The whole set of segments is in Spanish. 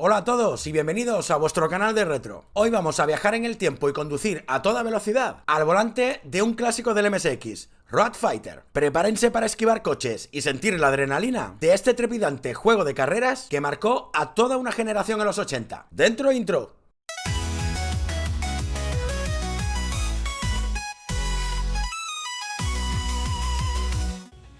Hola a todos y bienvenidos a vuestro canal de retro. Hoy vamos a viajar en el tiempo y conducir a toda velocidad al volante de un clásico del MSX, Road Fighter. Prepárense para esquivar coches y sentir la adrenalina de este trepidante juego de carreras que marcó a toda una generación en los 80. ¡Dentro intro!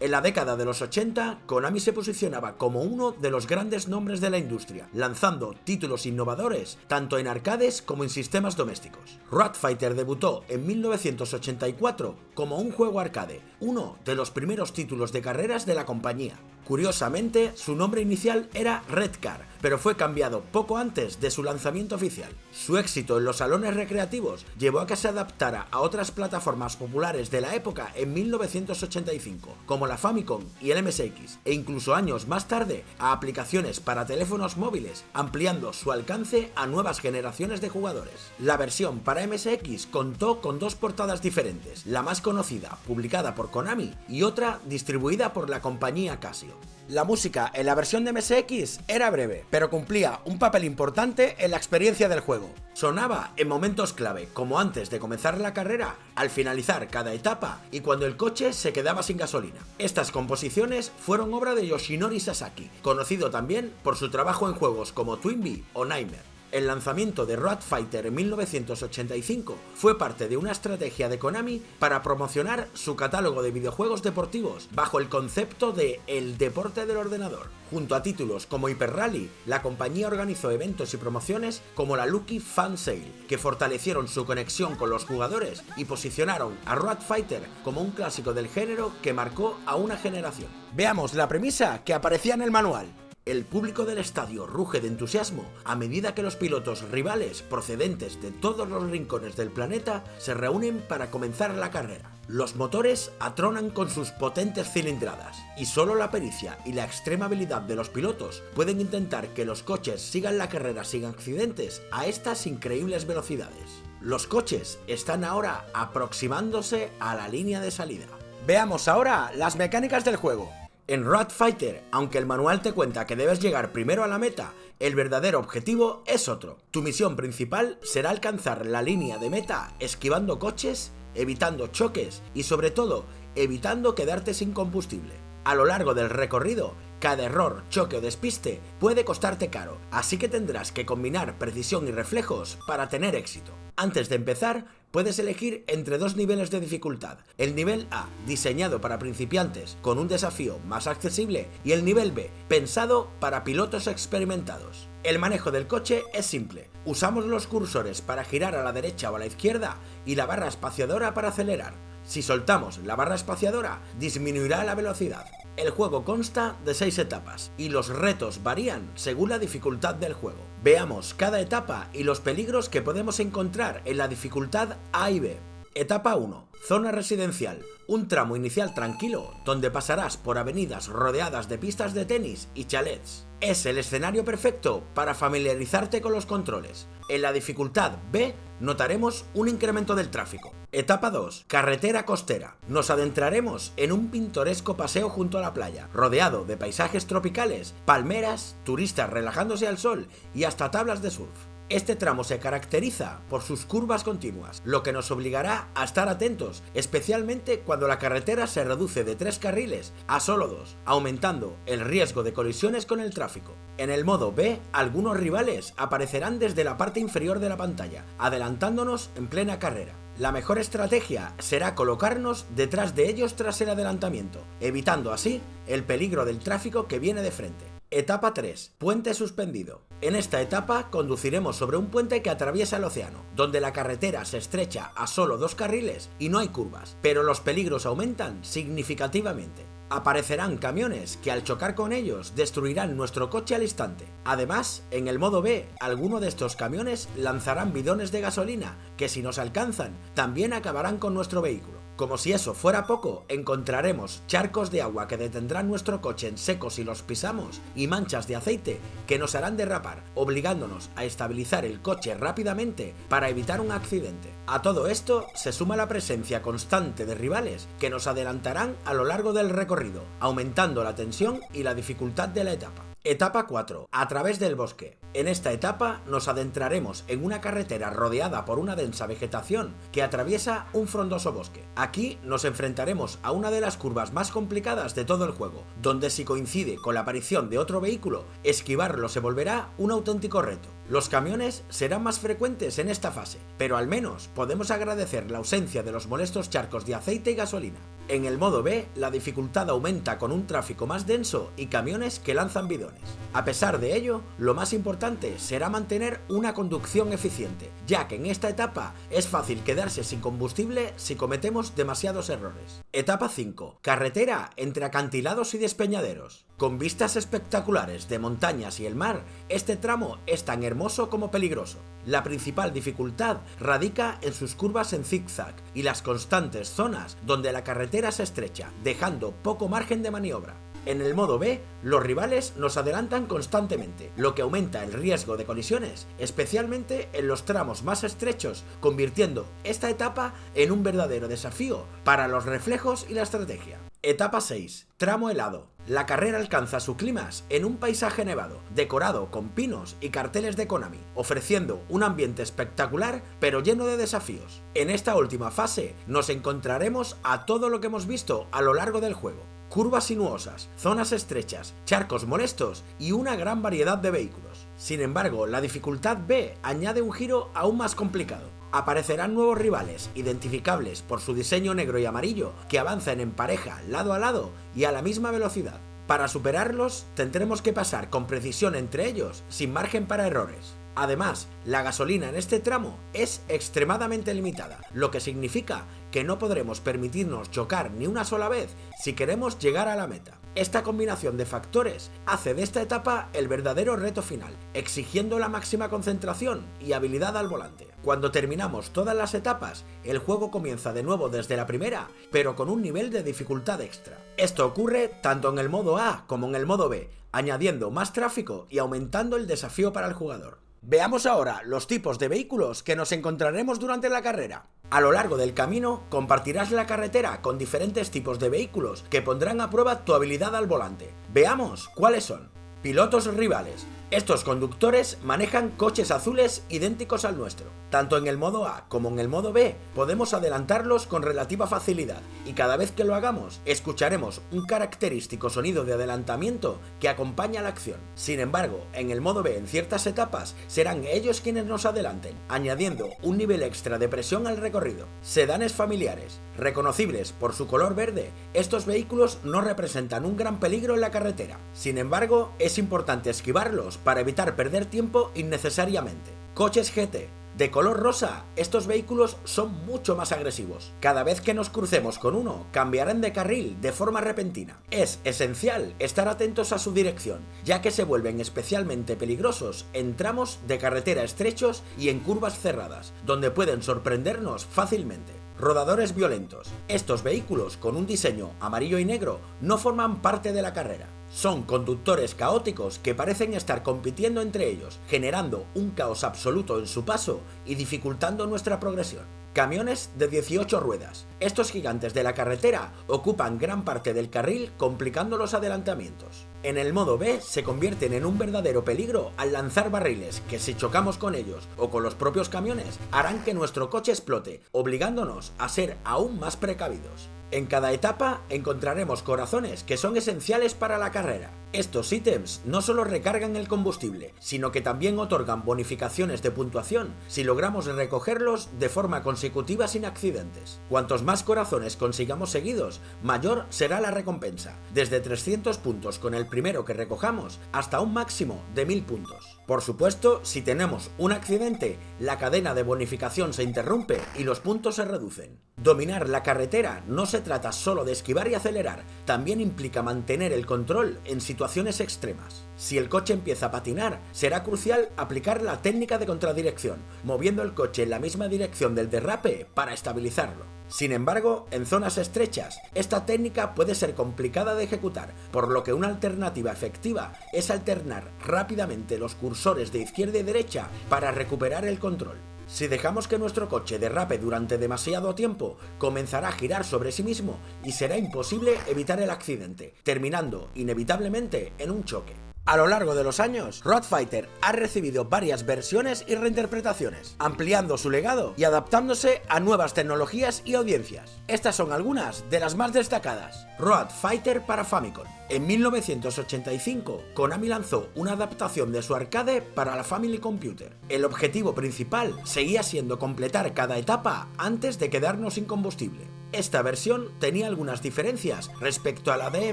En la década de los 80, Konami se posicionaba como uno de los grandes nombres de la industria, lanzando títulos innovadores tanto en arcades como en sistemas domésticos. Road Fighter debutó en 1984 como un juego arcade, uno de los primeros títulos de carreras de la compañía. Curiosamente, su nombre inicial era Red Car, pero fue cambiado poco antes de su lanzamiento oficial. Su éxito en los salones recreativos llevó a que se adaptara a otras plataformas populares de la época en 1985, como la Famicom y el MSX, e incluso años más tarde a aplicaciones para teléfonos móviles, ampliando su alcance a nuevas generaciones de jugadores. La versión para MSX contó con dos portadas diferentes, la más conocida, publicada por Konami, y otra distribuida por la compañía Casio. La música en la versión de MSX era breve, pero cumplía un papel importante en la experiencia del juego. Sonaba en momentos clave, como antes de comenzar la carrera, al finalizar cada etapa y cuando el coche se quedaba sin gasolina. Estas composiciones fueron obra de Yoshinori Sasaki, conocido también por su trabajo en juegos como Twinbee o Nightmare. El lanzamiento de Road Fighter en 1985 fue parte de una estrategia de Konami para promocionar su catálogo de videojuegos deportivos bajo el concepto de el deporte del ordenador. Junto a títulos como Hyper Rally, la compañía organizó eventos y promociones como la Lucky Fan Sale, que fortalecieron su conexión con los jugadores y posicionaron a Road Fighter como un clásico del género que marcó a una generación. Veamos la premisa que aparecía en el manual. El público del estadio ruge de entusiasmo a medida que los pilotos rivales procedentes de todos los rincones del planeta se reúnen para comenzar la carrera. Los motores atronan con sus potentes cilindradas y solo la pericia y la extrema habilidad de los pilotos pueden intentar que los coches sigan la carrera sin accidentes a estas increíbles velocidades. Los coches están ahora aproximándose a la línea de salida. Veamos ahora las mecánicas del juego. En Road Fighter, aunque el manual te cuenta que debes llegar primero a la meta, el verdadero objetivo es otro. Tu misión principal será alcanzar la línea de meta esquivando coches, evitando choques y sobre todo, evitando quedarte sin combustible. A lo largo del recorrido, cada error, choque o despiste puede costarte caro, así que tendrás que combinar precisión y reflejos para tener éxito. Antes de empezar, puedes elegir entre dos niveles de dificultad, el nivel A, diseñado para principiantes con un desafío más accesible, y el nivel B, pensado para pilotos experimentados. El manejo del coche es simple, usamos los cursores para girar a la derecha o a la izquierda y la barra espaciadora para acelerar. Si soltamos la barra espaciadora, disminuirá la velocidad. El juego consta de 6 etapas y los retos varían según la dificultad del juego. Veamos cada etapa y los peligros que podemos encontrar en la dificultad A y B. Etapa 1. Zona residencial. Un tramo inicial tranquilo donde pasarás por avenidas rodeadas de pistas de tenis y chalets. Es el escenario perfecto para familiarizarte con los controles. En la dificultad B notaremos un incremento del tráfico. Etapa 2. Carretera costera. Nos adentraremos en un pintoresco paseo junto a la playa, rodeado de paisajes tropicales, palmeras, turistas relajándose al sol y hasta tablas de surf. Este tramo se caracteriza por sus curvas continuas, lo que nos obligará a estar atentos, especialmente cuando la carretera se reduce de 3 carriles a solo 2, aumentando el riesgo de colisiones con el tráfico. En el modo B, algunos rivales aparecerán desde la parte inferior de la pantalla, adelantándonos en plena carrera. La mejor estrategia será colocarnos detrás de ellos tras el adelantamiento, evitando así el peligro del tráfico que viene de frente. Etapa 3. Puente suspendido. En esta etapa conduciremos sobre un puente que atraviesa el océano, donde la carretera se estrecha a solo 2 carriles y no hay curvas, pero los peligros aumentan significativamente. Aparecerán camiones que al chocar con ellos destruirán nuestro coche al instante. Además, en el modo B, alguno de estos camiones lanzarán bidones de gasolina que si nos alcanzan también acabarán con nuestro vehículo. Como si eso fuera poco, encontraremos charcos de agua que detendrán nuestro coche en seco si los pisamos y manchas de aceite que nos harán derrapar, obligándonos a estabilizar el coche rápidamente para evitar un accidente. A todo esto se suma la presencia constante de rivales que nos adelantarán a lo largo del recorrido, aumentando la tensión y la dificultad de la etapa. Etapa 4. A través del bosque. En esta etapa nos adentraremos en una carretera rodeada por una densa vegetación que atraviesa un frondoso bosque. Aquí nos enfrentaremos a una de las curvas más complicadas de todo el juego, donde si coincide con la aparición de otro vehículo, esquivarlo se volverá un auténtico reto. Los camiones serán más frecuentes en esta fase, pero al menos podemos agradecer la ausencia de los molestos charcos de aceite y gasolina. En el modo B, la dificultad aumenta con un tráfico más denso y camiones que lanzan bidones. A pesar de ello, lo más importante será mantener una conducción eficiente, ya que en esta etapa es fácil quedarse sin combustible si cometemos demasiados errores. Etapa 5. Carretera entre acantilados y despeñaderos. Con vistas espectaculares de montañas y el mar, este tramo es tan hermoso como peligroso. La principal dificultad radica en sus curvas en zigzag y las constantes zonas donde la carretera se estrecha, dejando poco margen de maniobra. En el modo B, los rivales nos adelantan constantemente, lo que aumenta el riesgo de colisiones, especialmente en los tramos más estrechos, convirtiendo esta etapa en un verdadero desafío para los reflejos y la estrategia. Etapa 6. Tramo helado. La carrera alcanza su clímax en un paisaje nevado, decorado con pinos y carteles de Konami, ofreciendo un ambiente espectacular pero lleno de desafíos. En esta última fase nos encontraremos a todo lo que hemos visto a lo largo del juego. Curvas sinuosas, zonas estrechas, charcos molestos y una gran variedad de vehículos. Sin embargo, la dificultad B añade un giro aún más complicado. Aparecerán nuevos rivales, identificables por su diseño negro y amarillo, que avanzan en pareja, lado a lado y a la misma velocidad. Para superarlos, tendremos que pasar con precisión entre ellos, sin margen para errores. Además, la gasolina en este tramo es extremadamente limitada, lo que significa que no podremos permitirnos chocar ni una sola vez si queremos llegar a la meta. Esta combinación de factores hace de esta etapa el verdadero reto final, exigiendo la máxima concentración y habilidad al volante. Cuando terminamos todas las etapas, el juego comienza de nuevo desde la primera, pero con un nivel de dificultad extra. Esto ocurre tanto en el modo A como en el modo B, añadiendo más tráfico y aumentando el desafío para el jugador. Veamos ahora los tipos de vehículos que nos encontraremos durante la carrera. A lo largo del camino compartirás la carretera con diferentes tipos de vehículos que pondrán a prueba tu habilidad al volante. Veamos cuáles son. Pilotos rivales. Estos conductores manejan coches azules idénticos al nuestro. Tanto en el modo A como en el modo B podemos adelantarlos con relativa facilidad y cada vez que lo hagamos escucharemos un característico sonido de adelantamiento que acompaña la acción. Sin embargo, en el modo B en ciertas etapas serán ellos quienes nos adelanten, añadiendo un nivel extra de presión al recorrido. Sedanes familiares. Reconocibles por su color verde, estos vehículos no representan un gran peligro en la carretera. Sin embargo, es importante esquivarlos para evitar perder tiempo innecesariamente. Coches GT. De color rosa, estos vehículos son mucho más agresivos. Cada vez que nos crucemos con uno, cambiarán de carril de forma repentina. Es esencial estar atentos a su dirección, ya que se vuelven especialmente peligrosos en tramos de carretera estrechos y en curvas cerradas, donde pueden sorprendernos fácilmente. Rodadores violentos. Estos vehículos con un diseño amarillo y negro no forman parte de la carrera. Son conductores caóticos que parecen estar compitiendo entre ellos, generando un caos absoluto en su paso y dificultando nuestra progresión. Camiones de 18 ruedas. Estos gigantes de la carretera ocupan gran parte del carril, complicando los adelantamientos. En el modo B se convierten en un verdadero peligro al lanzar barriles que, si chocamos con ellos o con los propios camiones, harán que nuestro coche explote, obligándonos a ser aún más precavidos. En cada etapa encontraremos corazones que son esenciales para la carrera. Estos ítems no solo recargan el combustible, sino que también otorgan bonificaciones de puntuación si logramos recogerlos de forma consecutiva sin accidentes. Cuantos más corazones consigamos seguidos, mayor será la recompensa, desde 300 puntos con el primero que recojamos hasta un máximo de 1000 puntos. Por supuesto, si tenemos un accidente, la cadena de bonificación se interrumpe y los puntos se reducen. Dominar la carretera no se trata solo de esquivar y acelerar, también implica mantener el control en situaciones extremas. Si el coche empieza a patinar, será crucial aplicar la técnica de contradirección, moviendo el coche en la misma dirección del derrape para estabilizarlo. Sin embargo, en zonas estrechas, esta técnica puede ser complicada de ejecutar, por lo que una alternativa efectiva es alternar rápidamente los cursores de izquierda y derecha para recuperar el control. Si dejamos que nuestro coche derrape durante demasiado tiempo, comenzará a girar sobre sí mismo y será imposible evitar el accidente, terminando inevitablemente en un choque. A lo largo de los años, Road Fighter ha recibido varias versiones y reinterpretaciones, ampliando su legado y adaptándose a nuevas tecnologías y audiencias. Estas son algunas de las más destacadas. Road Fighter para Famicom. En 1985, Konami lanzó una adaptación de su arcade para la Family Computer. El objetivo principal seguía siendo completar cada etapa antes de quedarnos sin combustible. Esta versión tenía algunas diferencias respecto a la de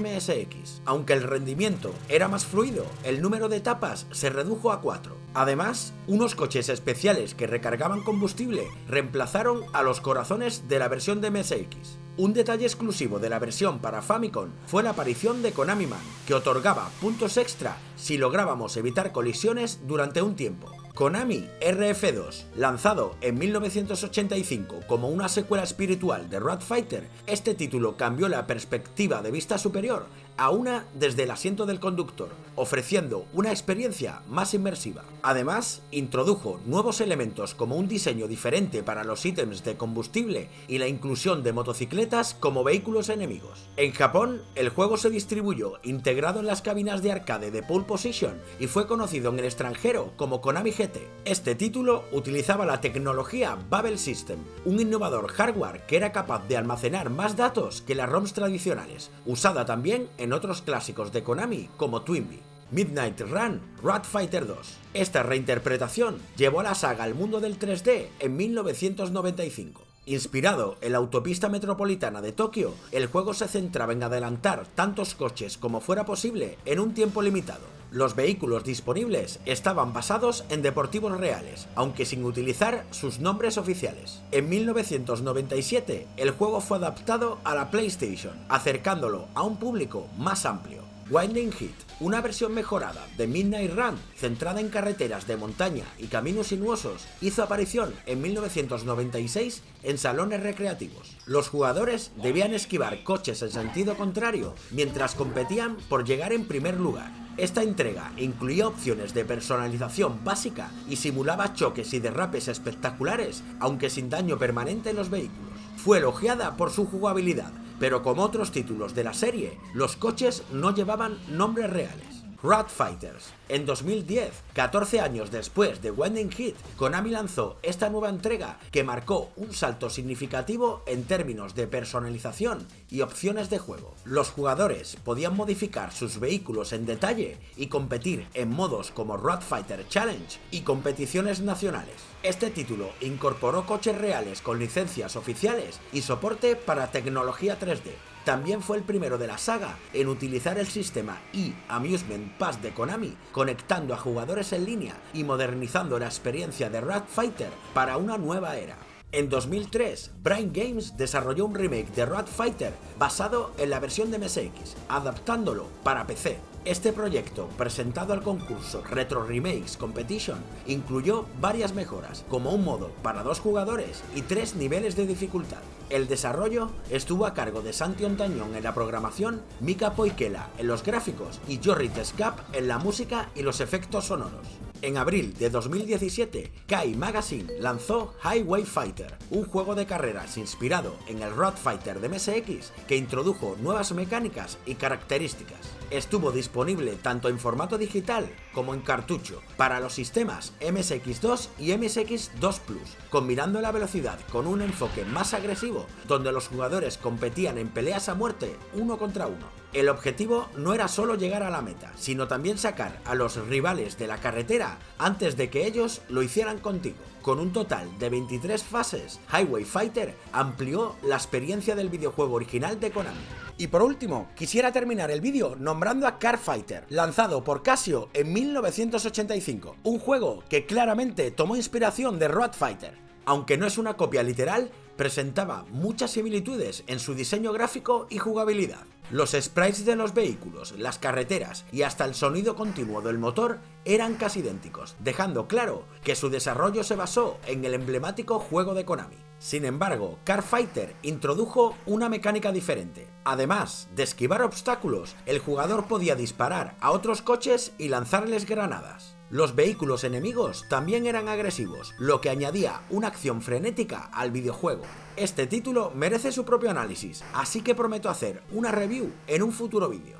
MSX. Aunque el rendimiento era más fluido, el número de etapas se redujo a 4. Además, unos coches especiales que recargaban combustible reemplazaron a los corazones de la versión de MSX. Un detalle exclusivo de la versión para Famicom fue la aparición de Konami Man, que otorgaba puntos extra si lográbamos evitar colisiones durante un tiempo. Konami RF2, lanzado en 1985 como una secuela espiritual de Road Fighter, este título cambió la perspectiva de vista superior a una desde el asiento del conductor, ofreciendo una experiencia más inmersiva. Además, introdujo nuevos elementos como un diseño diferente para los ítems de combustible y la inclusión de motocicletas como vehículos enemigos. En Japón, el juego se distribuyó integrado en las cabinas de arcade de Pole Position y fue conocido en el extranjero como Konami GT. Este título utilizaba la tecnología Bubble System, un innovador hardware que era capaz de almacenar más datos que las ROMs tradicionales, usada también en otros clásicos de Konami como Twinbee. Midnight Run, Road Fighter 2. Esta reinterpretación llevó a la saga al mundo del 3D en 1995. Inspirado en la autopista metropolitana de Tokio, el juego se centraba en adelantar tantos coches como fuera posible en un tiempo limitado. Los vehículos disponibles estaban basados en deportivos reales, aunque sin utilizar sus nombres oficiales. En 1997, el juego fue adaptado a la PlayStation, acercándolo a un público más amplio. Winding Hit, una versión mejorada de Midnight Run centrada en carreteras de montaña y caminos sinuosos, hizo aparición en 1996 en salones recreativos. Los jugadores debían esquivar coches en sentido contrario mientras competían por llegar en primer lugar. Esta entrega incluía opciones de personalización básica y simulaba choques y derrapes espectaculares, aunque sin daño permanente en los vehículos. Fue elogiada por su jugabilidad, pero como otros títulos de la serie, los coches no llevaban nombres reales. Road Fighters. En 2010, 14 años después de Winding Hit, Konami lanzó esta nueva entrega que marcó un salto significativo en términos de personalización y opciones de juego. Los jugadores podían modificar sus vehículos en detalle y competir en modos como Road Fighter Challenge y competiciones nacionales. Este título incorporó coches reales con licencias oficiales y soporte para tecnología 3D. También fue el primero de la saga en utilizar el sistema eAmusement Pass de Konami, conectando a jugadores en línea y modernizando la experiencia de Road Fighter para una nueva era. En 2003, Brain Games desarrolló un remake de Road Fighter basado en la versión de MSX, adaptándolo para PC. Este proyecto, presentado al concurso Retro Remakes Competition, incluyó varias mejoras, como un modo para 2 jugadores y 3 niveles de dificultad. El desarrollo estuvo a cargo de Santi Ontañón en la programación, Mika Poikela en los gráficos y Jorrit Skap en la música y los efectos sonoros. En abril de 2017, Kai Magazine lanzó Highway Fighter, un juego de carreras inspirado en el Road Fighter de MSX que introdujo nuevas mecánicas y características. Estuvo disponible tanto en formato digital como en cartucho para los sistemas MSX2 y MSX2 Plus, combinando la velocidad con un enfoque más agresivo donde los jugadores competían en peleas a muerte uno contra uno. El objetivo no era solo llegar a la meta, sino también sacar a los rivales de la carretera antes de que ellos lo hicieran contigo. Con un total de 23 fases, Highway Fighter amplió la experiencia del videojuego original de Konami. Y por último, quisiera terminar el vídeo nombrando a Car Fighter, lanzado por Casio en 1985, un juego que claramente tomó inspiración de Road Fighter. Aunque no es una copia literal, presentaba muchas similitudes en su diseño gráfico y jugabilidad. Los sprites de los vehículos, las carreteras y hasta el sonido continuo del motor eran casi idénticos, dejando claro que su desarrollo se basó en el emblemático juego de Konami. Sin embargo, Car Fighter introdujo una mecánica diferente. Además de esquivar obstáculos, el jugador podía disparar a otros coches y lanzarles granadas. Los vehículos enemigos también eran agresivos, lo que añadía una acción frenética al videojuego. Este título merece su propio análisis, así que prometo hacer una review en un futuro vídeo.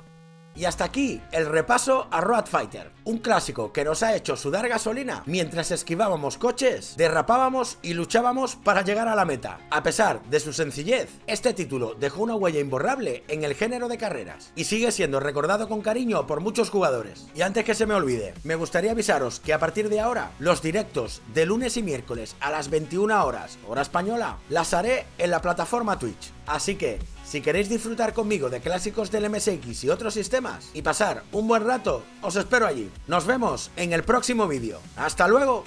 Y hasta aquí el repaso a Road Fighter, un clásico que nos ha hecho sudar gasolina mientras esquivábamos coches, derrapábamos y luchábamos para llegar a la meta. A pesar de su sencillez, este título dejó una huella imborrable en el género de carreras y sigue siendo recordado con cariño por muchos jugadores. Y antes que se me olvide, me gustaría avisaros que a partir de ahora, los directos de lunes y miércoles a las 21 horas, hora española, las haré en la plataforma Twitch. Así que, si queréis disfrutar conmigo de clásicos del MSX y otros sistemas y pasar un buen rato, os espero allí. Nos vemos en el próximo vídeo. ¡Hasta luego!